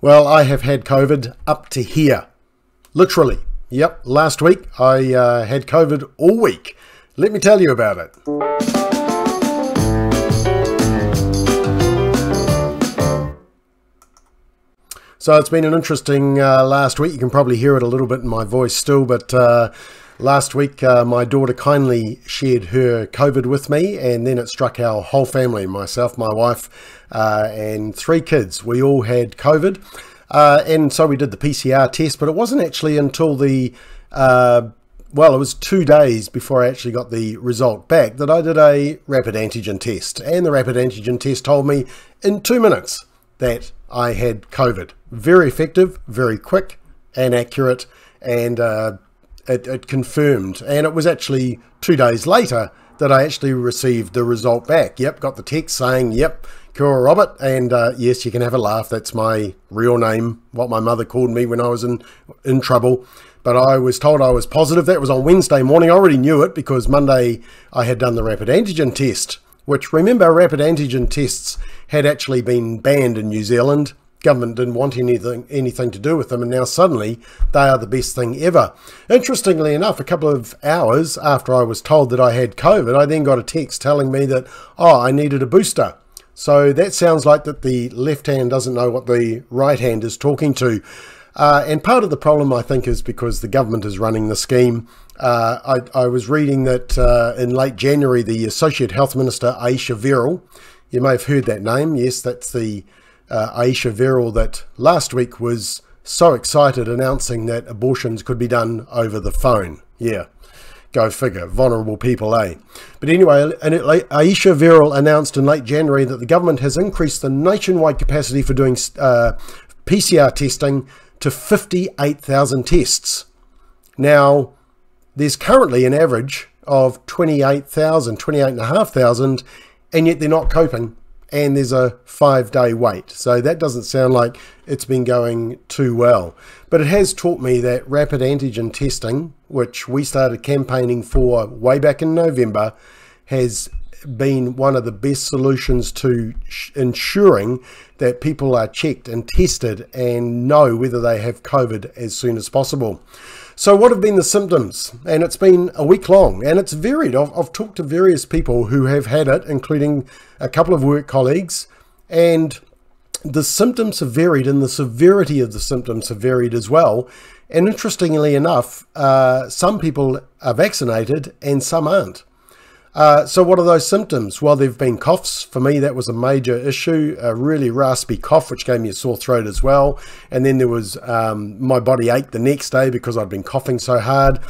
Well, I have had COVID up to here. Literally. Yep, last week I had COVID all week. Let me tell you about it. So it's been an interesting last week. You can probably hear it a little bit in my voice still, but last week my daughter kindly shared her COVID with me, and then it struck our whole family, myself, my wife, and 3 kids. We all had COVID, and so we did the PCR test, but it wasn't actually until the, well, it was 2 days before I actually got the result back that I did a rapid antigen test, and the rapid antigen test told me in 2 minutes that I had COVID. Very effective, very quick and accurate, and it confirmed. And it was actually 2 days later that I actually received the result back. Yep, got the text saying, yep, kia ora Robert, and yes, you can have a laugh. That's my real name, what my mother called me when I was in trouble. But I was told I was positive. That was on Wednesday morning. I already knew it because Monday I had done the rapid antigen test, which, remember, rapid antigen tests had actually been banned in New Zealand. Government didn't want anything to do with them, and now suddenly they are the best thing ever. Interestingly enough, a couple of hours after I was told that I had COVID, I then got a text telling me that, oh, I needed a booster. So that sounds like that the left hand doesn't know what the right hand is talking to. And part of the problem, I think, is because the government is running the scheme. I was reading that in late January, the Associate Health Minister, Ayesha Verrall, you may have heard that name. Yes, that's the Ayesha Verrall that last week was so excited announcing that abortions could be done over the phone. Yeah, go figure. Vulnerable people, eh? But anyway, Ayesha Verrall announced in late January that the government has increased the nationwide capacity for doing PCR testing to 58,000 tests. Now, there's currently an average of 28,500, and yet they're not coping, and there's a 5-day wait. So that doesn't sound like it's been going too well. But it has taught me that rapid antigen testing, which we started campaigning for way back in November, has been one of the best solutions to ensuring that people are checked and tested and know whether they have COVID as soon as possible. So what have been the symptoms? And it's been a week long, and it's varied. I've talked to various people who have had it, including a couple of work colleagues, and the symptoms have varied, and the severity of the symptoms have varied as well. And interestingly enough, some people are vaccinated and some aren't. So what are those symptoms? Well, there have been coughs. For me, that was a major issue, a really raspy cough, which gave me a sore throat as well. And then there was, my body ached the next day because I'd been coughing so hard.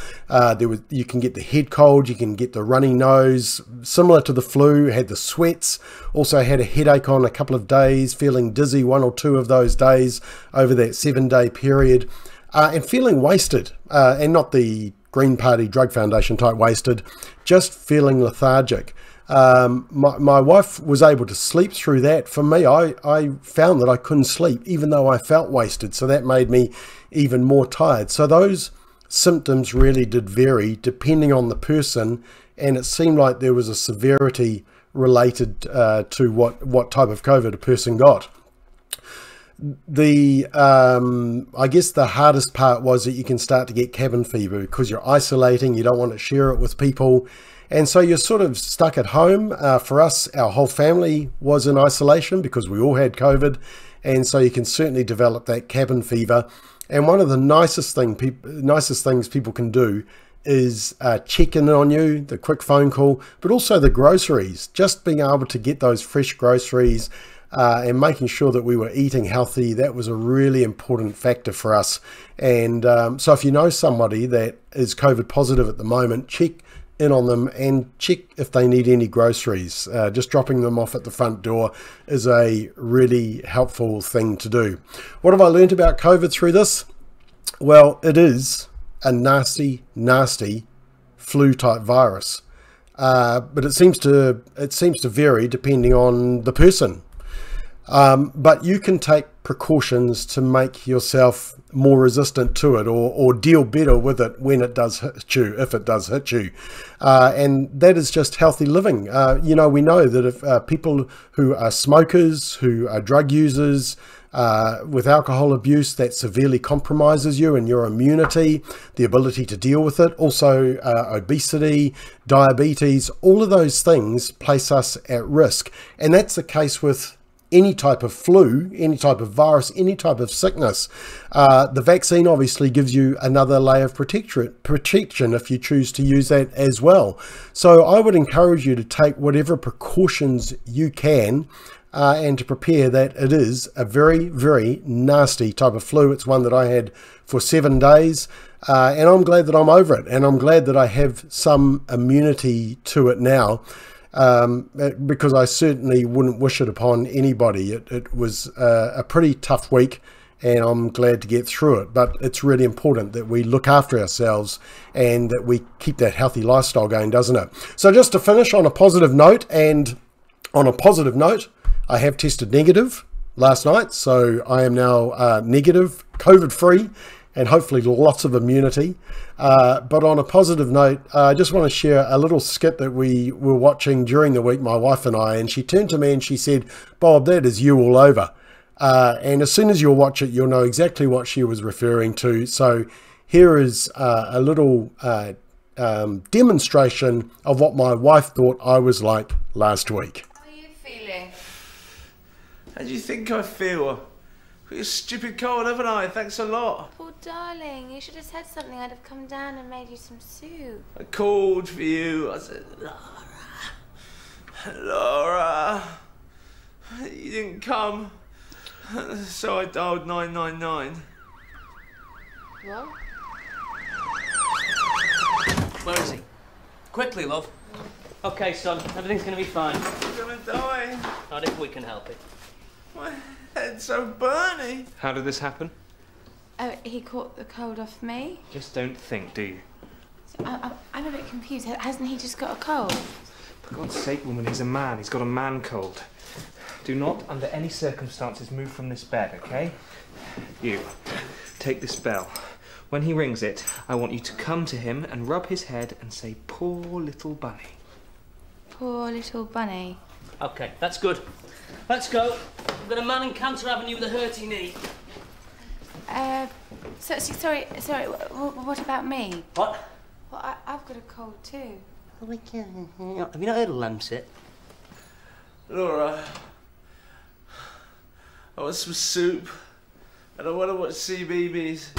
You can get the head cold, you can get the runny nose, similar to the flu, had the sweats, also had a headache on a couple of days, feeling dizzy 1 or 2 of those days over that 7-day period, and feeling wasted, and not the Green Party Drug Foundation type wasted, just feeling lethargic. My wife was able to sleep through that. For me, I found that I couldn't sleep even though I felt wasted, so that made me even more tired. So those symptoms really did vary depending on the person, and it seemed like there was a severity related to what type of COVID a person got. I guess the hardest part was that you can start to get cabin fever because you're isolating, you don't want to share it with people, and so you're sort of stuck at home. For us, our whole family was in isolation because we all had COVID, and so you can certainly develop that cabin fever. And one of the nicest things people can do is check in on you, the quick phone call, but also the groceries, just being able to get those fresh groceries, and making sure that we were eating healthy. That was a really important factor for us. And so if you know somebody that is COVID positive at the moment, check in on them and check if they need any groceries. Just dropping them off at the front door is a really helpful thing to do. What have I learned about COVID through this? Well, it is a nasty, nasty flu type virus. But it seems to vary depending on the person. But you can take precautions to make yourself more resistant to it, or deal better with it when it does hit you, if it does hit you. And that is just healthy living. You know, we know that if people who are smokers, who are drug users, with alcohol abuse, that severely compromises you and your immunity, the ability to deal with it. Also, obesity, diabetes, all of those things place us at risk. And that's the case with any type of flu, any type of virus, any type of sickness. The vaccine obviously gives you another layer of protection if you choose to use that as well. So I would encourage you to take whatever precautions you can and to prepare that it is a very, very nasty type of flu. It's one that I had for 7 days, and I'm glad that I'm over it, and I'm glad that I have some immunity to it now. Because I certainly wouldn't wish it upon anybody. It was a pretty tough week, and I'm glad to get through it. But it's really important that we look after ourselves and that we keep that healthy lifestyle going, doesn't it? So just to finish on a positive note, I have tested negative last night, so I am now negative, COVID-free, and hopefully lots of immunity. But on a positive note, I just want to share a little skit that we were watching during the week, my wife and I, and she turned to me and she said, "Bob, that is you all over." And as soon as you'll watch it, you'll know exactly what she was referring to. So here is a little demonstration of what my wife thought I was like last week. How are you feeling? How do you think I feel? Got a stupid cold, haven't I? Thanks a lot. Poor darling, you should have said something. I'd have come down and made you some soup. I called for you. I said, Laura. You didn't come. So I dialed 999. What? Where is he? Quickly, love. Okay, son, everything's gonna be fine. I'm gonna die. Not if we can help it. My head's so burny. How did this happen? Oh, he caught the cold off me. Just don't think, do you? I'm a bit confused. Hasn't he just got a cold? For God's sake, woman, he's a man. He's got a man cold. Do not, under any circumstances, move from this bed, okay? You, take this bell. When he rings it, I want you to come to him and rub his head and say, "Poor little bunny." Poor little bunny. Okay, that's good. Let's go. We've got a man in Cantor Avenue with a hurty knee. Sorry, what about me? What? Well, I've got a cold too. Have you not heard of Lamsit? Laura, I want some soup and I want to watch CBeebies.